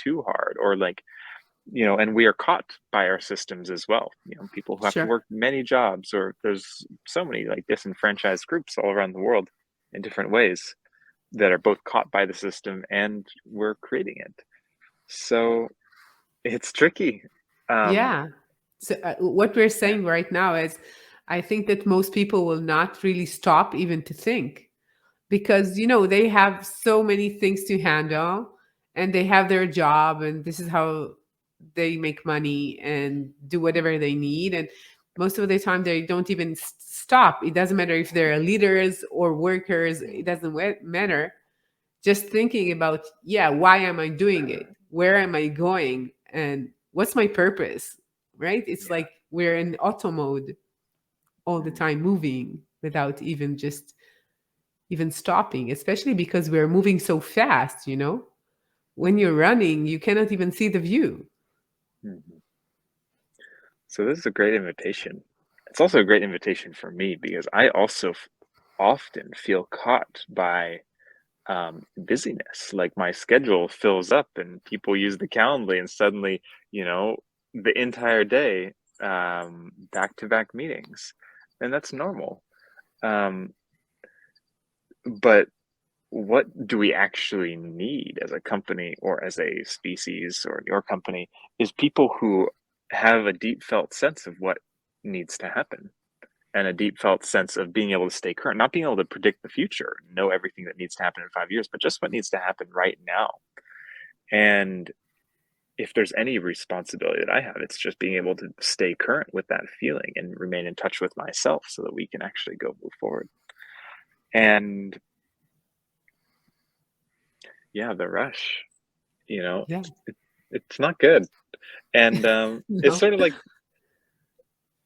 too hard, or like, and we are caught by our systems as well. People who have to Sure. work many jobs, or there's so many like disenfranchised groups all around the world in different ways that are both caught by the system and we're creating it. So it's tricky. Um, Yeah. So what we're saying right now is, I think that most people will not really stop even to think, because they have so many things to handle, and they have their job, and this is how they make money and do whatever they need, and most of the time they don't even stop. It doesn't matter if they're leaders or workers, it doesn't matter. Just thinking about, yeah, why am I doing it, where am I going, and what's my purpose, right? It's yeah. like we're in auto mode all the Mm. time, moving without even stopping, especially because we're moving so fast. When you're running, you cannot even see the view. Mhm. So this is a great invitation. It's also a great invitation for me because I also often feel caught by busyness. Like my schedule fills up and people use the Calendly, and suddenly, you know, the entire day, back-to-back meetings, and that's normal. Um, but what do we actually need as a company or as a species or your company is people who have a deep felt sense of what needs to happen, and a deep felt sense of being able to stay current, not being able to predict the future, know everything that needs to happen in 5 years, but just what needs to happen right now. And if there's any responsibility that I have, it's just being able to stay current with that feeling and remain in touch with myself so that we can actually go move forward. And yeah, the rush, Yeah. it's not good. And it's No. sort of like,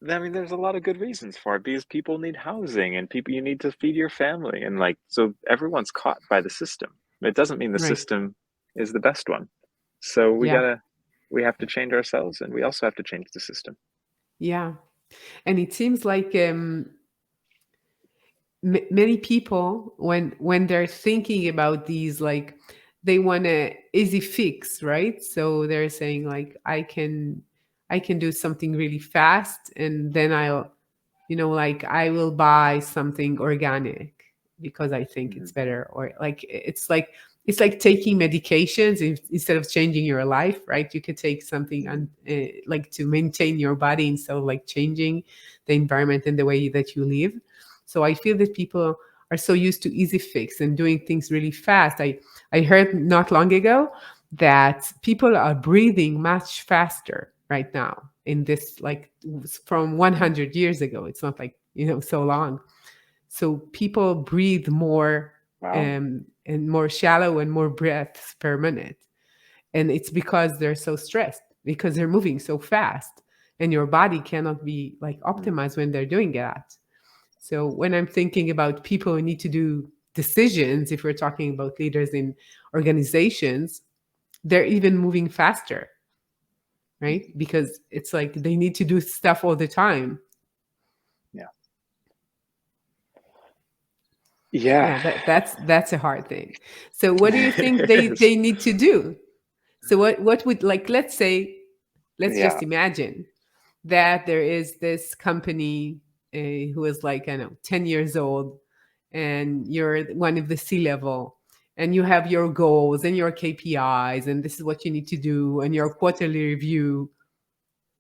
I mean, there's a lot of good reasons for it because people need housing and people, you need to feed your family. And like, so everyone's caught by the system. It doesn't mean the Right. system is the best one. So Yeah. we have to change ourselves, and we also have to change the system. Yeah. And it seems like many people, when they're thinking about these, like, they want a easy fix, right? So they're saying, like, I can do something really fast, and then I'll, like, I will buy something organic because I think it's Mhm. better. Or like, it's like taking medications, instead of changing your life, right? You could take something Mhm. like, to maintain your body, instead of like changing the environment and the way that you live. So I feel that people are so used to easy fix and doing things really fast. I heard not long ago that people are breathing much faster right now, in this, like, from 100 years ago. It's not like, so long. So people breathe more, Wow. and more shallow, and more breaths per minute. And it's because they're so stressed, because they're moving so fast, and your body cannot be like Mhm. optimized when they're doing that. So when I'm thinking about people who need to do decisions, if we're talking about leaders in organizations, they're even moving faster, right? Mhm. Because it's like they need to do stuff all the time. Yeah. Yeah. Yeah, that's a hard thing. So what do you think It they is. they need to do? So what would, like, let's Yeah. just imagine that there is this company, who is, like, I don't know, 10 years old, and you're one of the C-level, and you have your goals and your KPIs, and this is what you need to do, and your quarterly review,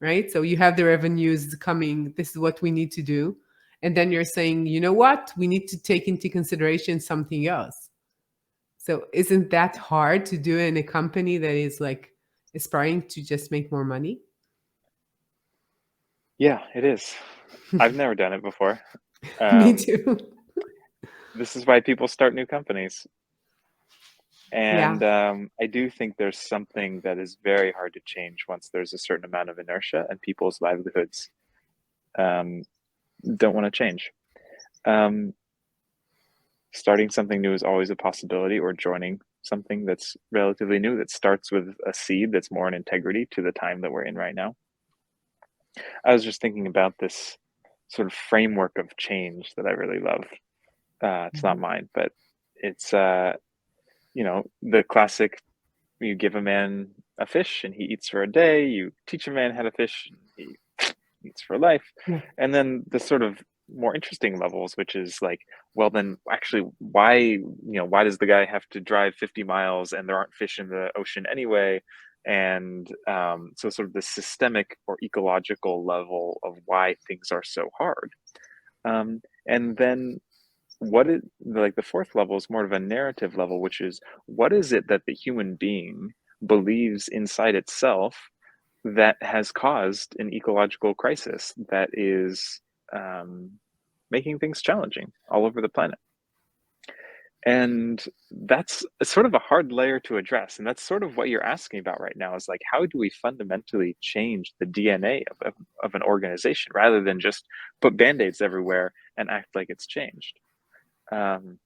right? So you have the revenues coming, this is what we need to do. And then you're saying, you know what? We need to take into consideration something else. So isn't that hard to do in a company that is, like, aspiring to just make more money? Yeah, it is. I've never done it before. Me Um, too. this is why people start new companies. Yeah. And I do think there's something that is very hard to change once there's a certain amount of inertia and people's livelihoods um, don't want to change. Um, Starting something new is always a possibility, or joining something that's relatively new that starts with a seed that's more in integrity to the time that we're in right now. I was just thinking about this sort of framework of change that I really love. It's not Mhm. mine, but it's the classic, you give a man a fish and he eats for a day. You teach a man how to fish and he eats for life. Yeah. And then the sort of more interesting levels, which is like, well, then actually, why does the guy have to drive 50 miles and there aren't fish in the ocean anyway? And so, sort of the systemic or ecological level of why things are so hard. And then what is like the fourth level is more of a narrative level, which is what is it that the human being believes inside itself that has caused an ecological crisis that is um, making things challenging all over the planet. And that's sort of a hard layer to address. And that's sort of what you're asking about right now is like, how do we fundamentally change the DNA of an organization rather than just put band-aids everywhere and act like it's changed? Um,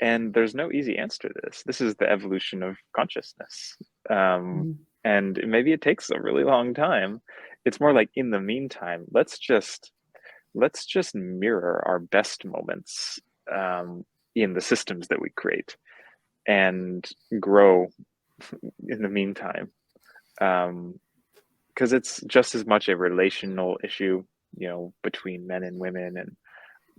and there's no easy answer to this. This is the evolution of consciousness. Um, Mhm. and maybe it takes a really long time. It's more like in the meantime, let's just mirror our best moments in the systems that we create and grow in the meantime. Because it's just as much a relational issue, between men and women and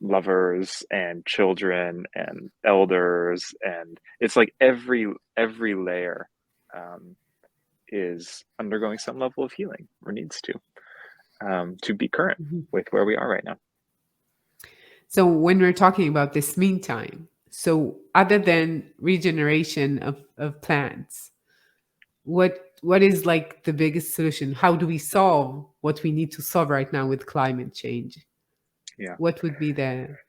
lovers and children and elders, and it's like every layer um, is undergoing some level of healing or needs to be current Mhm. with where we are right now. So when we're talking about this meantime, so other than regeneration of plants, what is like the biggest solution? How do we solve what we need to solve right now with climate change? Yeah. What would be the